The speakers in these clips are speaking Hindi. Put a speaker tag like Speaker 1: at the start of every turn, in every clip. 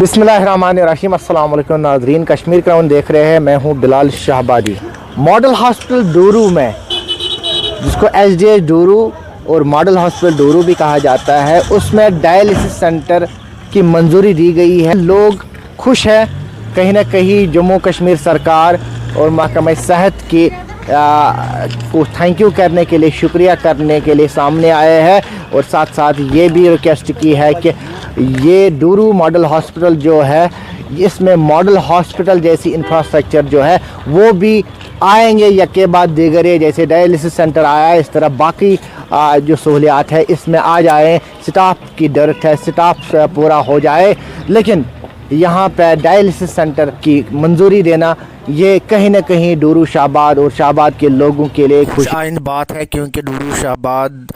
Speaker 1: बिस्मिल्लाहिर्रहमानिर्रहीम। अस्सलाम वालेकुम नाज़रीन, कश्मीर क्राउन देख रहे हैं। मैं हूं बिलाल शाहबादी। मॉडल हॉस्पिटल डूरू में, जिसको एसडीएच डूरू और मॉडल हॉस्पिटल डूरू भी कहा जाता है, उसमें डायलिसिस सेंटर की मंजूरी दी गई है। लोग खुश हैं। कहीं ना कहीं जम्मू कश्मीर सरकार और महकमा सेहत की को थैंक यू करने के लिए, शुक्रिया करने के लिए सामने आए हैं और साथ साथ ये भी रिक्वेस्ट की है कि ये डूरू मॉडल हॉस्पिटल जो है, इसमें मॉडल हॉस्पिटल जैसी इंफ्रास्ट्रक्चर जो है वो भी आएंगे यके बाद दीगर। जैसे डायलिसिस सेंटर आया है, इस तरह बाकी जो सहूलियात है इसमें आ जाए। स्टाफ की ज़रूरत है, स्टाफ पूरा हो जाए, लेकिन यहाँ पर डायलिसिस सेंटर की मंजूरी देना ये कहीं ना कहीं डूरू शाहबाद और शाहबाद के लोगों के लिए खुश आइंद बात है, क्योंकि डूरू शाहबाद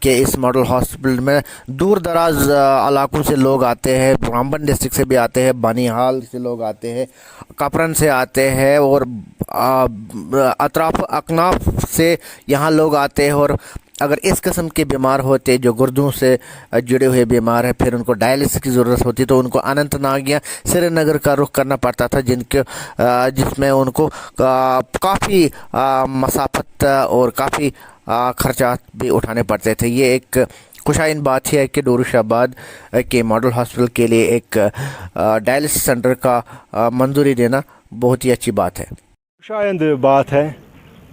Speaker 1: के इस मॉडल हॉस्पिटल में दूर दराज इलाकों से लोग आते हैं। रामबन डिस्ट्रिक्ट से भी आते हैं, बानीहाल से लोग आते हैं, कपरन से आते हैं और अतराफ अकनाफ से यहाँ लोग आते हैं। और अगर इस किस्म के बीमार होते जो गुर्दों से जुड़े हुए बीमार हैं, फिर उनको डायलिसिस की ज़रूरत होती तो उनको अनंतनाग या श्रीनगर का रुख करना पड़ता था, जिसमें उनको काफ़ी मसाफत और काफ़ी खर्चा भी उठाने पड़ते थे। ये एक खुशाइन बात है कि डूरू शाहबाद के मॉडल हॉस्पिटल के लिए एक डायलिसिस सेंटर का मंजूरी देना बहुत ही अच्छी बात है,
Speaker 2: खुशाइंद बात है।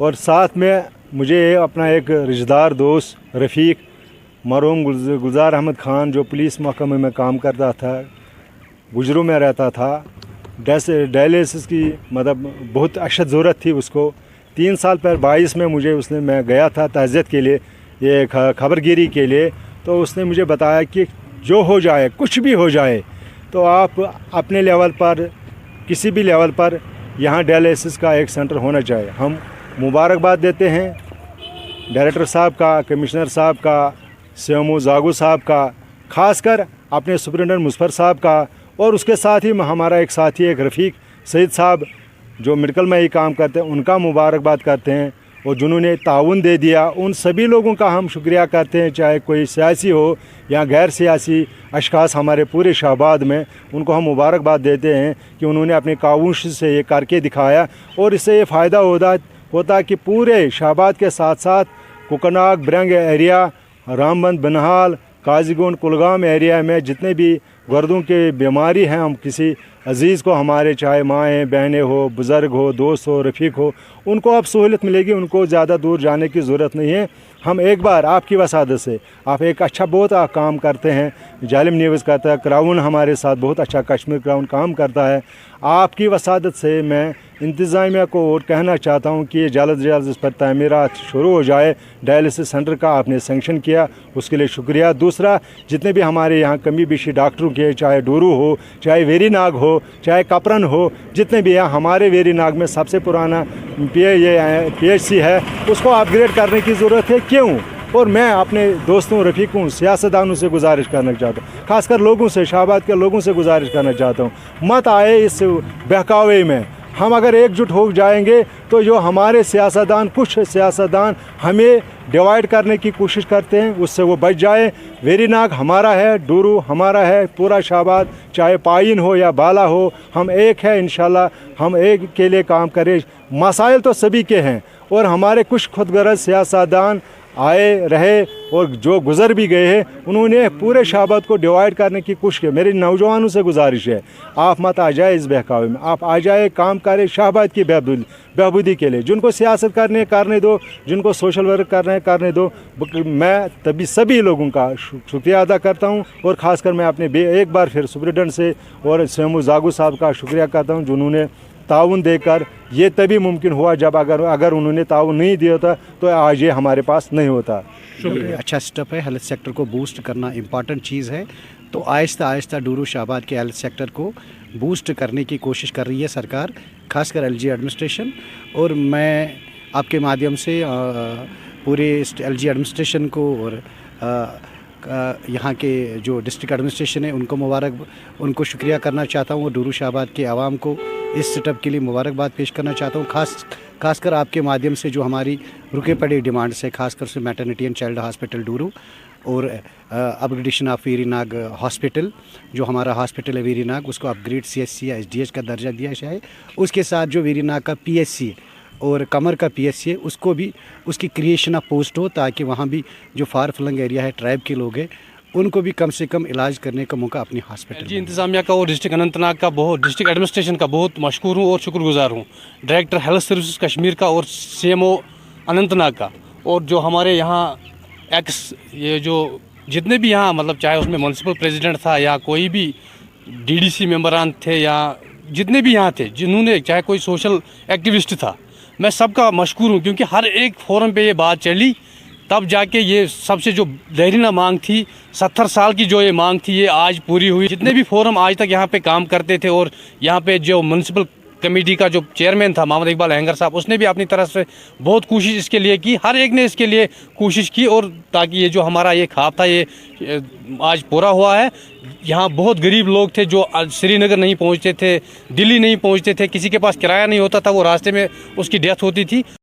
Speaker 2: और साथ में मुझे अपना एक रिश्तेदार दोस्त रफ़ीक मरहूम गुलजार अहमद ख़ान, जो पुलिस महकमे में काम करता था, गुजरू में रहता था, डायलिसिस की मतलब बहुत अशद ज़रूरत थी उसको। 3 साल पर 22 में मैं गया था तहज़ियत के लिए, ये खबरगिरी के लिए। तो उसने मुझे बताया कि जो हो जाए, कुछ भी हो जाए, तो आप अपने लेवल पर, किसी भी लेवल पर यहाँ डायलिसिस का एक सेंटर होना चाहिए। हम मुबारकबाद देते हैं डायरेक्टर साहब का, कमिश्नर साहब का, सीएमओ जागू साहब का, ख़ासकर अपने सुपरिटेंडेंट मुजफ्फर साहब का, और उसके साथ ही हमारा एक साथी एक रफ़ीक सईद साहब जो मेडिकल में ही काम करते हैं, उनका मुबारकबाद करते हैं। और जिन्होंने ताउन दे दिया, उन सभी लोगों का हम शुक्रिया करते हैं, चाहे कोई सियासी हो या गैर सियासी अशख़ास हमारे पूरे शाहबाद में, उनको हम मुबारकबाद देते हैं कि उन्होंने अपनी कावूश से ये करके दिखाया। और इससे ये फ़ायदा होता कि पूरे शाहबाद के साथ साथ कुकनाग ब्रंग एरिया, रामबंद बनहाल, काजीगुंड कुलगाम एरिया में जितने भी गुर्दों के बीमारी हैं, हम किसी अज़ीज़ को, हमारे चाहे माएँ बहनें हो, बुज़ुर्ग हो, दोस्त हो, रफ़ीक हो, उनको अब सहूलत मिलेगी, उनको ज़्यादा दूर जाने की ज़रूरत नहीं है। हम एक बार आपकी वसादत से, आप एक अच्छा बहुत काम करते हैं, जालिम न्यूज़ करता है, क्राउन हमारे साथ बहुत अच्छा कश्मीर क्राउन काम करता है। आपकी वसादत से मैं इंतज़ामिया को और कहना चाहता हूँ कि जल्द से जल्द इस पर तामीरात शुरू हो जाए। डायलिसिस सेंटर का आपने सेंक्शन किया, उसके लिए शुक्रिया। दूसरा, जितने भी हमारे यहाँ कमी बेशी डॉक्टरों के, चाहे डूरू हो, चाहे वेरीनाग हो, चाहे कपरन हो, जितने भी यहाँ, हमारे वेरीनाग में सबसे पुराना PHC है, उसको अपग्रेड करने की ज़रूरत है। क्यों? और मैं अपने दोस्तों, रफ़ीकों, सियासतदानों से गुजारिश करना चाहता हूँ, ख़ासकर लोगों से, शाहबाद के लोगों से गुजारिश करना चाहता हूँ, मत आए इस बहकावे में। हम अगर एकजुट हो जाएंगे तो जो हमारे सियासतदान, कुछ सियासतदान हमें डिवाइड करने की कोशिश करते हैं, उससे वो बच जाए। वेरीनाग हमारा है, डूरू हमारा है, पूरा शाहबाद, चाहे पाइन हो या बाला हो, हम एक है। इंशाल्लाह हम एक के लिए काम करें। मसाइल तो सभी के हैं, और हमारे कुछ खुदगर्ज सियासतदान आए रहे और जो गुज़र भी गए हैं, उन्होंने पूरे शाहबाद को डिवाइड करने की कोशिश की। मेरे नौजवानों से गुजारिश है, आप मत आ जाए इस बहकावे में, आप आ जाए, काम करें शाहबाद की बहबूदी के लिए। जिनको सियासत करने दो, जिनको सोशल वर्क करने दो। मैं तभी सभी लोगों का शुक्रिया अदा करता हूँ, और ख़ासकर मैं अपने एक बार फिर सुपरिटेंडेंट से और सीएमओ जागू साहब का शुक्रिया करता हूँ, जिन्होंने ताउन देकर ये तभी मुमकिन हुआ जब अगर उन्होंने ताउन नहीं दिया होता तो आज ये हमारे पास नहीं होता।
Speaker 3: अच्छा स्टेप है, हेल्थ सेक्टर को बूस्ट करना इम्पॉर्टेंट चीज़ है। तो आहिस्ता आहिस्ता डूरू शाहबाद के हेल्थ सेक्टर को बूस्ट करने की कोशिश कर रही है सरकार, खासकर LG एडमिनिस्ट्रेशन। और मैं आपके माध्यम से पूरे LG एडमिनिस्ट्रेशन को और यहाँ के जो डिस्ट्रिक्ट एडमिनिस्ट्रेशन है उनको शुक्रिया करना चाहता हूँ, और डूरू शाहबाद के आवाम को इस सेटअप के लिए मुबारकबाद पेश करना चाहता हूँ। खासकर आपके माध्यम से जो हमारी रुके पड़े डिमांड्स है, खासकर से maternity and child hospital Dooru, और अपग्रेडेशन ऑफ वीरीनाग हॉस्पिटल, जो हमारा हॉस्पिटल है वीरीनाग, उसको अपग्रेड CHC या SDH का दर्जा दिया जाए। उसके साथ जो वीरीनाग का PSC और कमर का PSC है, उसको भी उसकी क्रिएशन ऑफ पोस्ट हो, ताकि वहाँ भी जो फार फ्लंग एरिया है, ट्राइब के लोग हैं, उनको भी कम से कम इलाज करने का मौका अपनी हॉस्पिटल
Speaker 4: जी इंतज़ामिया का और डिस्ट्रिक्ट अनंतनाग का डिस्ट्रिक्ट एडमिनिस्ट्रेशन का बहुत मशकूर हूँ और शुक्रगुजार हूँ। डायरेक्टर हेल्थ सर्विसेज कश्मीर का और CMO अनंतनाग का, और जो हमारे यहाँ ये जो जितने भी यहाँ मतलब चाहे उसमें म्यूनसिपल प्रेसिडेंट था या कोई भी DDC मेंबरान थे या जितने भी यहाँ थे, जिन्होंने चाहे कोई सोशल एक्टिविस्ट था, मैं सबका मशकूर हूँ, क्योंकि हर एक फोरम पे ये बात चली, तब जाके ये सबसे जो देरीना मांग थी, 70 साल की जो ये मांग थी, ये आज पूरी हुई। जितने भी फोरम आज तक यहाँ पे काम करते थे, और यहाँ पे जो म्यूनसिपल कमेटी का जो चेयरमैन था मोहम्मद इकबाल अहंगर साहब, उसने भी अपनी तरफ से बहुत कोशिश इसके लिए की, हर एक ने इसके लिए कोशिश की, और ताकि ये जो हमारा ये ख्वाब था ये आज पूरा हुआ है। यहाँ बहुत गरीब लोग थे जो श्रीनगर नहीं पहुँचते थे, दिल्ली नहीं पहुँचते थे, किसी के पास किराया नहीं होता था, वो रास्ते में उसकी डेथ होती थी।